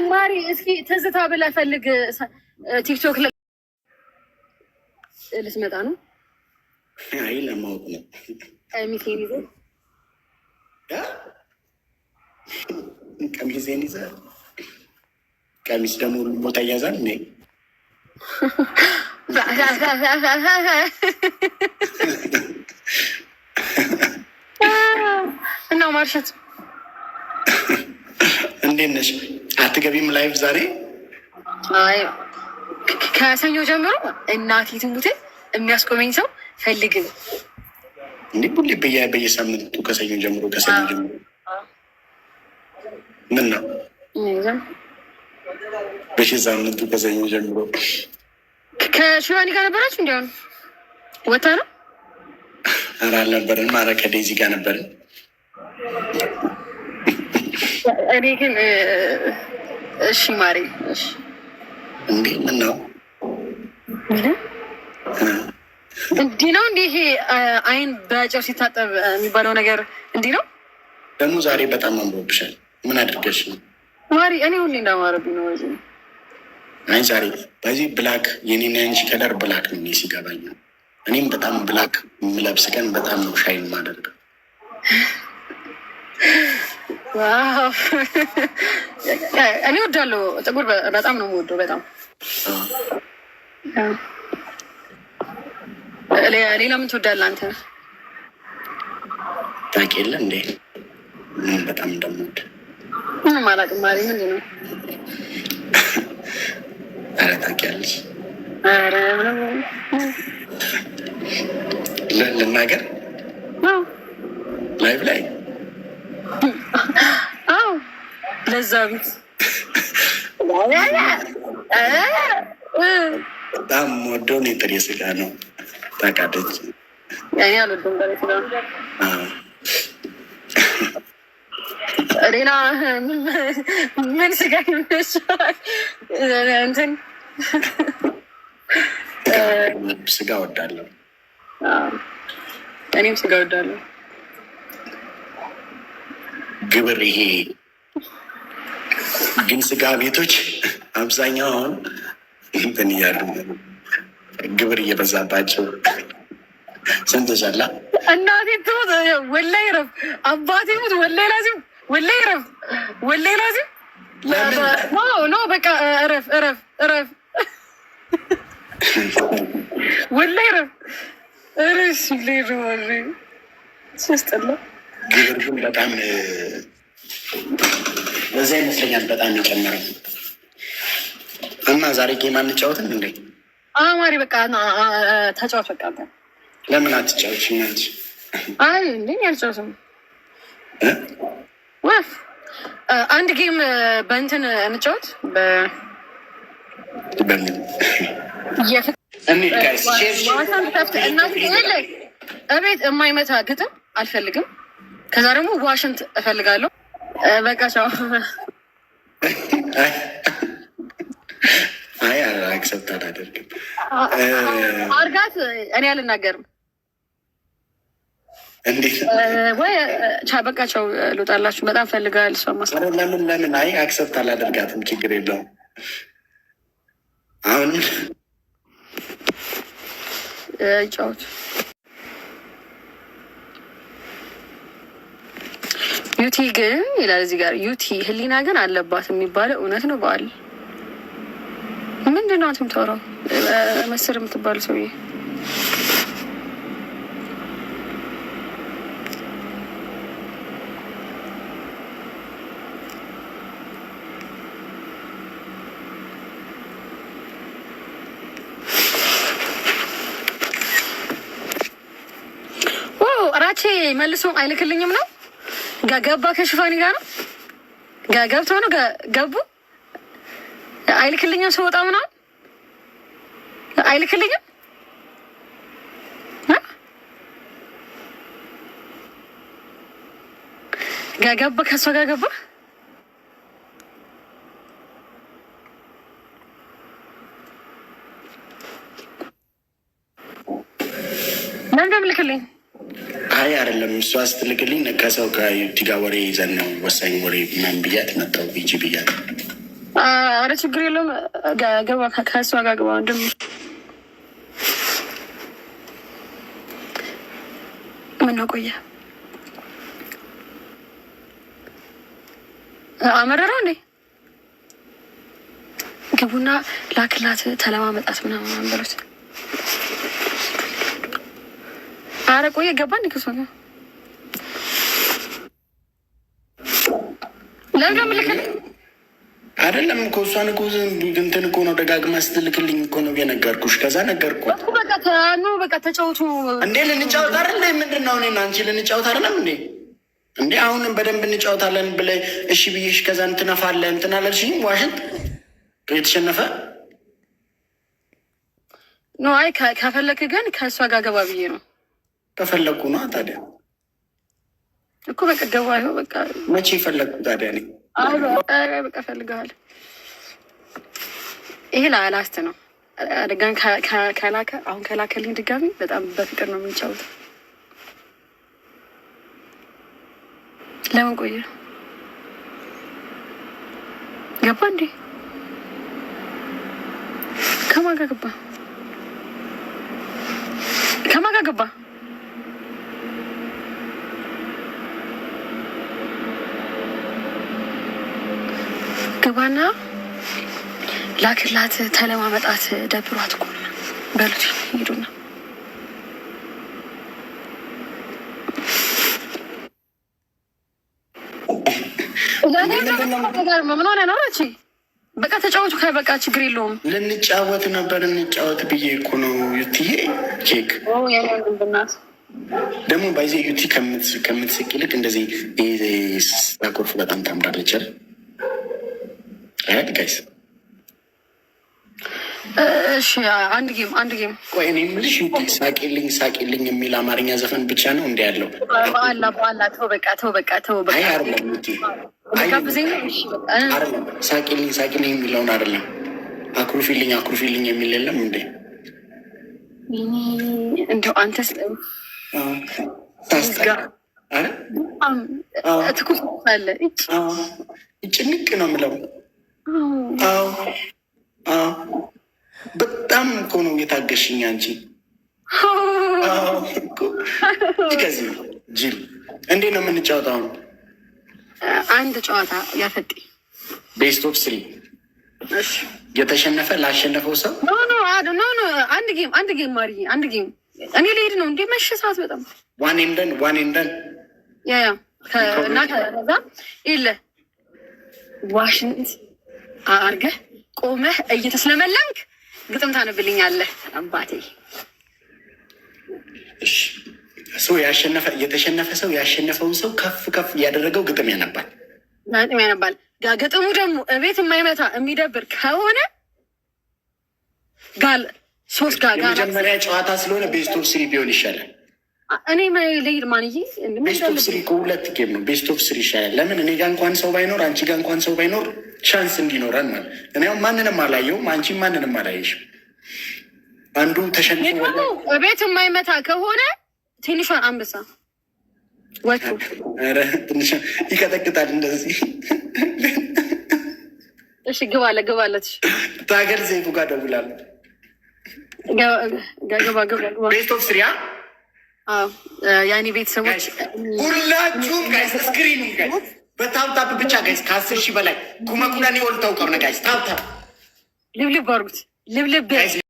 ማሪ እስኪ ትዝታ ብላ ፈልግ። ቲክቶክ ላይ ልትመጣ ነው። አይ ለማወቅ ነው። ሚሴን ይዘ ቀሚሴን ይዘ ቀሚስ ደግሞ ሁሉ ቦታ እያዛል ነ እና ማርሸት እንዴት ነሽ? አትገቢም ላይፍ ዛሬ? አይ ከሰኞ ጀምሮ እናቴ ትሙት የሚያስቆመኝ ሰው ፈልግም። እንዴ ሁሌ በየሳምንቱ ከሰኞ ጀምሮ ምን ነው በየሳምንቱ ከሰኞ ጀምሮ ከሽዋኒ ጋር ነበራችሁ? እንዲያውም ወታ ነው። ኧረ አልነበረንም። ኧረ ከዴዚ ጋር ነበርን። እኔ ግን እሺ ማሬ እሺ። እንዴ ምን ነው እንዲህ ነው? እንዲህ ይሄ አይን በጨው ሲታጠብ የሚባለው ነገር እንዲህ ነው። ደግሞ ዛሬ በጣም አምሮብሻል። ምን አድርገሽ ነው ማሪ? እኔ ሁሌ እንዳማረብኝ ነው። ወይስ አይ ዛሬ በዚህ ብላክ የኔና ያንቺ ከለር ብላክ ነው። እኔ ሲገባኝ ነው። እኔም በጣም ብላክ የምለብስ ቀን በጣም ነው ሻይን ማደርገው። ዋው እኔ ወዳለሁ ጥቁር በጣም ነው የምወደው። በጣም ሌላ ምን ትወዳለህ አንተ? ታውቂ የለ እንዴ ምን በጣም እንደምወድ ምንም አላውቅም። ማሪ ምንድን ነው? ኧረ ታውቂያለሽ። ኧረ ልናገር ላይቭ ላይ አዎ ለዛ ቤት በጣም ወደውን የጥሬ ስጋ ነው። ታውቃለች። እኔ አልወደውም ጥሬ ስጋ። ሌላ ምን ስጋ ይመስላል? እንትን ስጋ ወዳለሁ። እኔም ስጋ ወዳለሁ። ግብር ይሄ ግን ስጋ ቤቶች አብዛኛው አሁን እንትን እያሉ ግብር እየበዛባቸው ስንት ዛላ እናቴ ትሙት ወላሂ ረፍ አባቴ ሙት ወላሂ ላዚም ወላሂ ረፍ ወላሂ ላዚም ኖ በቃ እረፍ እረፍ እረፍ ወላሂ ረፍ እረሽ ሌሩ ወላሂ ሲያስጠላ ግብር ግን በጣም በዚያ ይመስለኛል በጣም የጨመረው። እና ዛሬ ጌም አንጫወትም እንዴ? ማሪ በቃ ተጫወት በቃ። ለምን አትጫወች እናንቺ? አይ እንዴ አልጫወትም። ወፍ አንድ ጌም በእንትን እንጫወት እቤት የማይመታ ግጥም አልፈልግም። ከዛ ደግሞ ዋሽንት እፈልጋለሁ። በቃ ቻው። አይ አክሰፕት አላደርግም። አርጋት እኔ አልናገርም። እንዴት ወይ በቃ ቻው ልውጣላችሁ። በጣም ፈልጋል እሷ ማስ ለምን አይ አክሰፕት አላደርጋትም። ችግር የለውም። አሁን ጫውት ዩቲ ግን ይላል እዚህ ጋር ዩቲ ህሊና ግን አለባት የሚባለው እውነት ነው። በዓል ምንድን ነው የምታወራው? መስር የምትባል ሰውዬ ራቼ መልሶ አይልክልኝም ነው ገባ ከሽፋኒ ጋር ነው ገብቶ ነው ገቡ አይልክልኝም። ሰው ወጣ ምናምን አይልክልኝም። ገባ ከሷ ጋር ገባ። ለምን ደምልክልኝ? አይ አይደለም እሷ ስትልክልኝ ከሰው ከዩቲ ጋር ወሬ ይዘን ነው ወሳኝ ወሬ ምናምን ብያት መጣሁ። ቢጂ ብያት አረ ችግር የለውም። ገባ ከእሷ ጋር ግባ ወንድም። ምነው ቆየ? አመረረው እንዴ? ግቡና ላክላት ተለማመጣት ምናምን በሉት። አረ ቆየ ገባ እንዴ ከእሷ ጋር? ለምን ልክል አይደለም እኮ እሷን እኮ እንትን እኮ ነው ደጋግማ ስትልክልኝ እኮ ነው የነገርኩሽ። ከዛ ነገርኳት። በቃ ተጫወቱ እንዴ ልንጫወት አይደለ? ምንድን ነው እኔና አንቺ ልንጫወት አይደለም እንዴ? እንዴ አሁንም በደንብ እንጫወታለን ብለህ እሺ ብዬሽ ከዛ እንትነፋለህ እንትን አለልሽኝ። ዋሽንት የተሸነፈ ኖ። አይ ከፈለክ ግን ከእሷ ጋር ገባ ብዬ ነው። ከፈለኩ ነው ታዲያ እኮ በቃ ገባ። ይኸው በቃ መቼ ፈለግኩ ታዲያ እኔ? በቃ ፈልገዋል። ይሄ ላስት ነው። አደጋን ከላከ አሁን ከላከልኝ ድጋሚ በጣም በፍቅር ነው የምንጫወተው። ለምን ቆየ? ገባ እንዴ? ከማን ጋር ገባ? ከማን ጋር ገባ? ግባና ላክላት ተለማመጣት። ደብሯት እኮ ነው በሉት። ሂዱና ምን ሆነ ነው? በቃ ተጫወቱ። በቃ ችግር የለውም። ልንጫወት ነበር እንጫወት ብዬ እኮ ነው ዩቲዬ። ኬክ ደግሞ ባይዜ ዩቲ ከምትስቅ ይልቅ እንደዚህ ስታኮርፍ በጣም ታምራለች። ጋይስ እሺ፣ አንድ ጌም ቆይ እኔ የምልሽ ሳቂልኝ የሚል አማርኛ ዘፈን ብቻ ነው እንዲ ያለው? በኋላ ተው በቃ ሳቂልኝ የሚለውን አይደለም። አኩርፊልኝ የሚል የለም እንዴ? እንደው አንተስ ትኩስ አለ ጭንቅ ነው የምለው። በጣም እኮ ነው የታገሽኝ አንቺ። ከዚህ ጅል እንዴት ነው የምንጫወተው? አንድ ጨዋታ ያፈጥ ቤስት ኦፍ ስሪ የተሸነፈ ላሸነፈው ሰው ኖ አንድ ጌም ማሪ፣ አንድ ጌም እኔ ልሄድ ነው እንዴ? መሸ ሰዓት በጣም ዋን ኤንደን ያ እና ከዛ ይለ ዋሽንት አርገህ ቆመህ እየተስለመለምክ ግጥም ታነብልኛለህ አባቴ። የተሸነፈ ሰው ያሸነፈውን ሰው ከፍ እያደረገው ግጥም ያነባል። ግጥሙ ደግሞ እቤት የማይመታ የሚደብር ከሆነ ጋል ሶስት የመጀመሪያ ጨዋታ ስለሆነ ቤስት ኦፍ ስሪ ቢሆን ይሻላል። እኔ ልሂድ ማንዬ። ቤስት ኦፍ ስሪ ከሁለት ጌም ነው። ቤስት ኦፍ ስሪ ይሻላል። ለምን እኔ ጋ እንኳን ሰው ባይኖር አንቺ ጋ እንኳን ሰው ባይኖር ቻንስ እንዲኖረን ማለት እኔ ማንንም አላየውም፣ አንቺም ማንንም አላየሽም። አንዱ ተሸንፎ ቤት የማይመታ ከሆነ ትንሿን አንበሳ ወጡ ትንሽ ይቀጠቅጣል እንደዚህ። እሺ ግባለት ታገር ዜቡ ጋር ደውላለሁ። ገባ ቤስት ኦፍ ስሪ ያኔ ቤተሰቦች ሁላችሁም ጋይስ ስክሪኑ ጋይስ በታፕታፕ ብቻ ጋይስ ከ10 ሺህ በላይ ኩመኩዳኔ ወልተው ቀርነ ጋይስ ታፕታፕ ልብልብ አርጉት ልብልብ